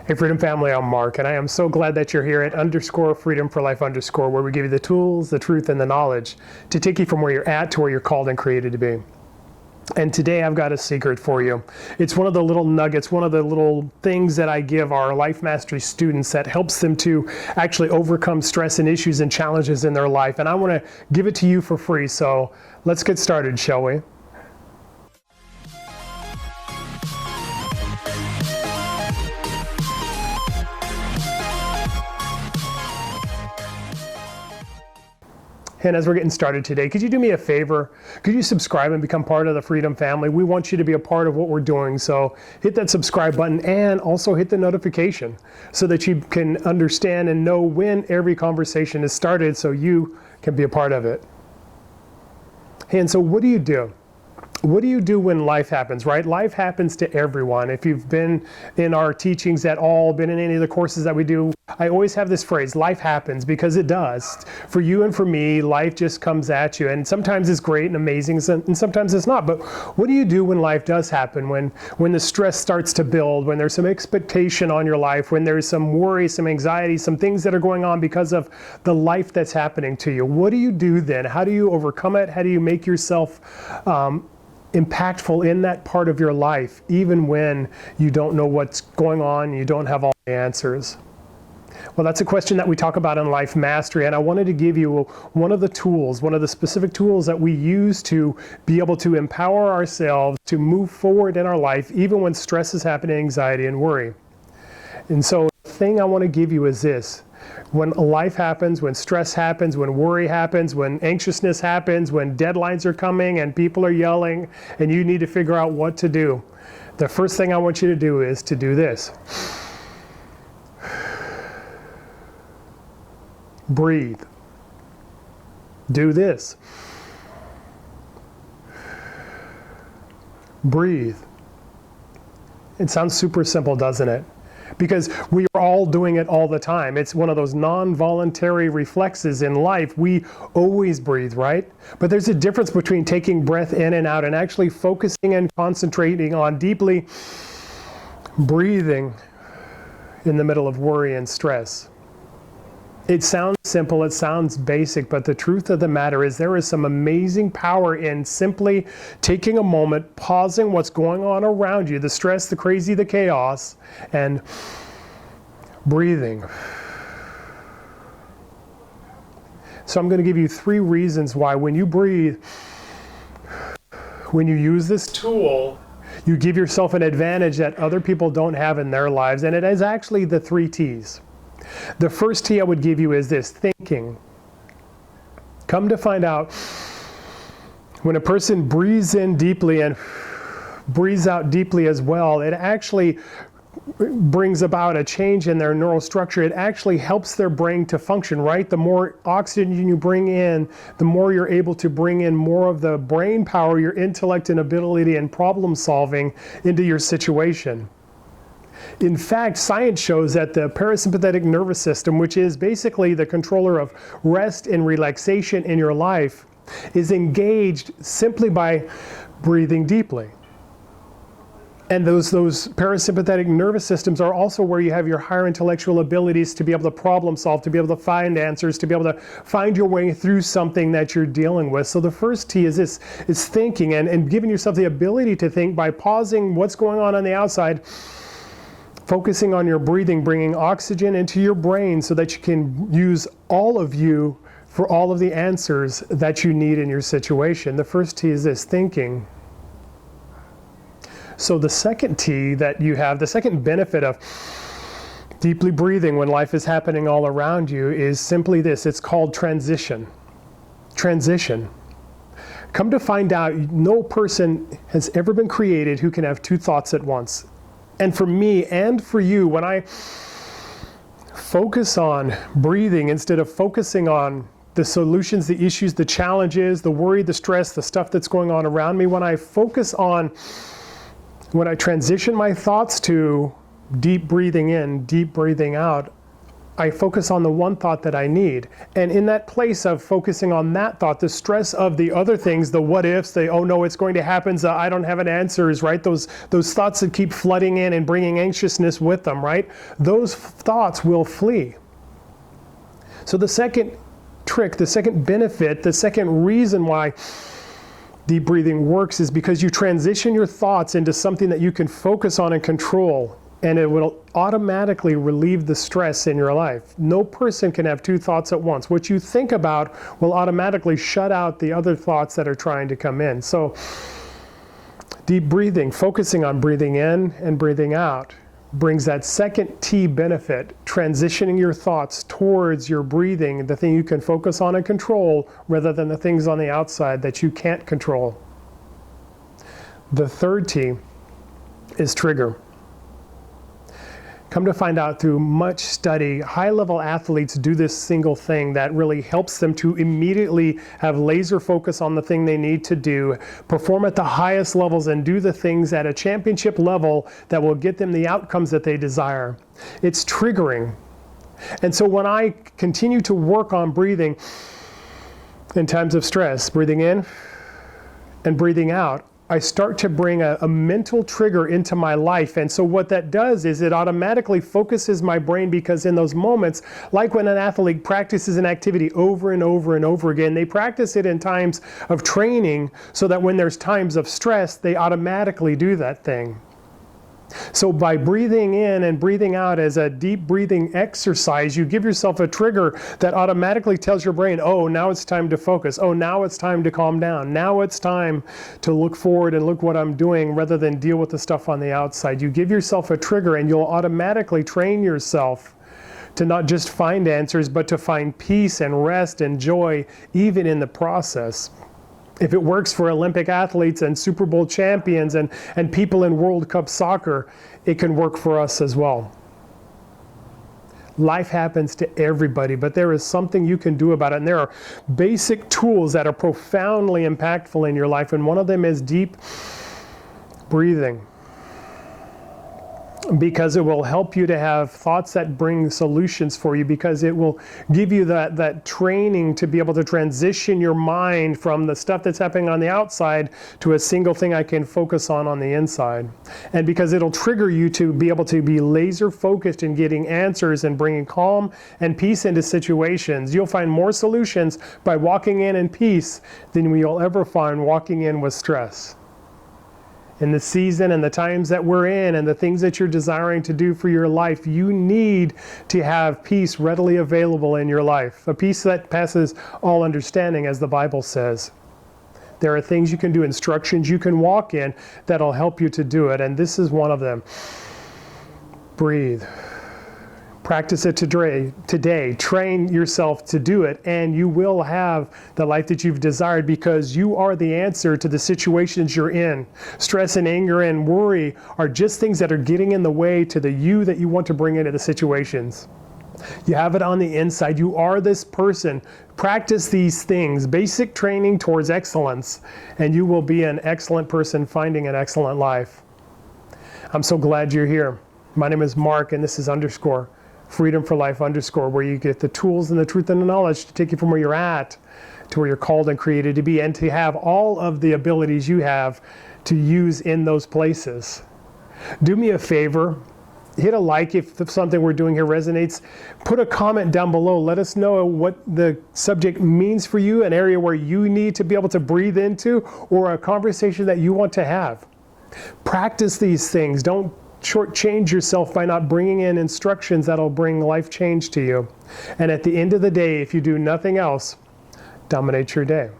Hey Freedom Family, I'm Mark, and I am so glad that you're here at _freedom4life_, where we give you the tools, the truth, and the knowledge to take you from where you're at to where you're called and created to be. And today I've got a secret for you. It's one of the little nuggets, one of the little things that I give our Life Mastery students that helps them to actually overcome stress and issues and challenges in their life. And I want to give it to you for free. So let's get started, shall we? And as we're getting started today, could you do me a favor? Could you subscribe and become part of the Freedom family? We want you to be a part of what we're doing. So hit that subscribe button and also hit the notification so that you can understand and know when every conversation is started so you can be a part of it. And so what do you do? What do you do when life happens, right? Life happens to everyone. If you've been in our teachings at all, been in any of the courses that we do, I always have this phrase, life happens, because it does. For you and for me, life just comes at you. And sometimes it's great and amazing, and sometimes it's not. But what do you do when life does happen, when the stress starts to build, when there's some expectation on your life, when there's some worry, some anxiety, some things that are going on because of the life that's happening to you? What do you do then? How do you overcome it? How do you make yourself impactful in that part of your life, even when you don't know what's going on, you don't have all the answers? Well, that's a question that we talk about in Life Mastery, and I wanted to give you one of the tools, one of the specific tools that we use to be able to empower ourselves to move forward in our life, even when stress is happening, anxiety, and worry. And so the thing I want to give you is this. When life happens, when stress happens, when worry happens, when anxiousness happens, when deadlines are coming and people are yelling and you need to figure out what to do, the first thing I want you to do is to do this. Breathe. Do this. Breathe. It sounds super simple, doesn't it? Because we are all doing it all the time. It's one of those non-voluntary reflexes in life. We always breathe, right? But there's a difference between taking breath in and out and actually focusing and concentrating on deeply breathing in the middle of worry and stress. It sounds simple, it sounds basic, but the truth of the matter is there is some amazing power in simply taking a moment, pausing what's going on around you, the stress, the crazy, the chaos, and breathing. So I'm going to give you 3 reasons why when you breathe, when you use this tool, you give yourself an advantage that other people don't have in their lives, and it is actually the 3 T's. The first T I would give you is this, thinking. Come to find out, when a person breathes in deeply and breathes out deeply as well, it actually brings about a change in their neural structure. It actually helps their brain to function, right? The more oxygen you bring in, the more you're able to bring in more of the brain power, your intellect and ability and problem solving into your situation. In fact, science shows that the parasympathetic nervous system, which is basically the controller of rest and relaxation in your life, is engaged simply by breathing deeply. And those parasympathetic nervous systems are also where you have your higher intellectual abilities to be able to problem solve, to be able to find answers, to be able to find your way through something that you're dealing with. So the first T is this, is thinking and giving yourself the ability to think by pausing what's going on the outside, focusing on your breathing, bringing oxygen into your brain so that you can use all of you for all of the answers that you need in your situation. The first T is this, thinking. So the second T that you have, the second benefit of deeply breathing when life is happening all around you is simply this, it's called transition. Transition. Come to find out, no person has ever been created who can have 2 thoughts at once. And for me and for you, when I focus on breathing instead of focusing on the solutions, the issues, the challenges, the worry, the stress, the stuff that's going on around me, when I transition my thoughts to deep breathing in, deep breathing out, I focus on the one thought that I need. And in that place of focusing on that thought, the stress of the other things, the what ifs, the oh no, it's going to happen, the I don't have an answers, right? Those thoughts that keep flooding in and bringing anxiousness with them, right? Those thoughts will flee. So the second trick, the second benefit, the second reason why deep breathing works is because you transition your thoughts into something that you can focus on and control, and it will automatically relieve the stress in your life. No person can have two thoughts at once. What you think about will automatically shut out the other thoughts that are trying to come in. So deep breathing, focusing on breathing in and breathing out, brings that second T benefit, transitioning your thoughts towards your breathing, the thing you can focus on and control, rather than the things on the outside that you can't control. The third T is trigger. Come to find out through much study, high-level athletes do this single thing that really helps them to immediately have laser focus on the thing they need to do, perform at the highest levels, and do the things at a championship level that will get them the outcomes that they desire. It's triggering. And so when I continue to work on breathing in times of stress, breathing in and breathing out, I start to bring a mental trigger into my life. And so what that does is it automatically focuses my brain, because in those moments, like when an athlete practices an activity over and over and over again, they practice it in times of training so that when there's times of stress, they automatically do that thing. So by breathing in and breathing out as a deep breathing exercise, you give yourself a trigger that automatically tells your brain, oh, now it's time to focus. Oh, now it's time to calm down. Now it's time to look forward and look what I'm doing rather than deal with the stuff on the outside. You give yourself a trigger and you'll automatically train yourself to not just find answers, but to find peace and rest and joy even in the process. If it works for Olympic athletes and Super Bowl champions and people in World Cup soccer, it can work for us as well. Life happens to everybody, but there is something you can do about it. And there are basic tools that are profoundly impactful in your life. And one of them is deep breathing, because it will help you to have thoughts that bring solutions for you, because it will give you that training to be able to transition your mind from the stuff that's happening on the outside to a single thing I can focus on the inside. And because it'll trigger you to be able to be laser focused in getting answers and bringing calm and peace into situations. You'll find more solutions by walking in peace than you'll ever find walking in with stress. In the season and the times that we're in and the things that you're desiring to do for your life, you need to have peace readily available in your life. A peace that passes all understanding, as the Bible says. There are things you can do, instructions you can walk in that'll help you to do it, and this is one of them. Breathe. Practice it today. Train yourself to do it, and you will have the life that you've desired, because you are the answer to the situations you're in. Stress and anger and worry are just things that are getting in the way to the you that you want to bring into the situations. You have it on the inside. You are this person. Practice these things, basic training towards excellence, and you will be an excellent person finding an excellent life. I'm so glad you're here. My name is Mark, and this is _ Freedom for Life _ where you get the tools and the truth and the knowledge to take you from where you're at to where you're called and created to be, and to have all of the abilities you have to use in those places. Do me a favor, hit a like if something we're doing here resonates. Put a comment down below. Let us know what the subject means for you, an area where you need to be able to breathe into, or a conversation that you want to have. Practice these things. Don't shortchange yourself by not bringing in instructions that'll bring life change to you. And at the end of the day, if you do nothing else, dominate your day.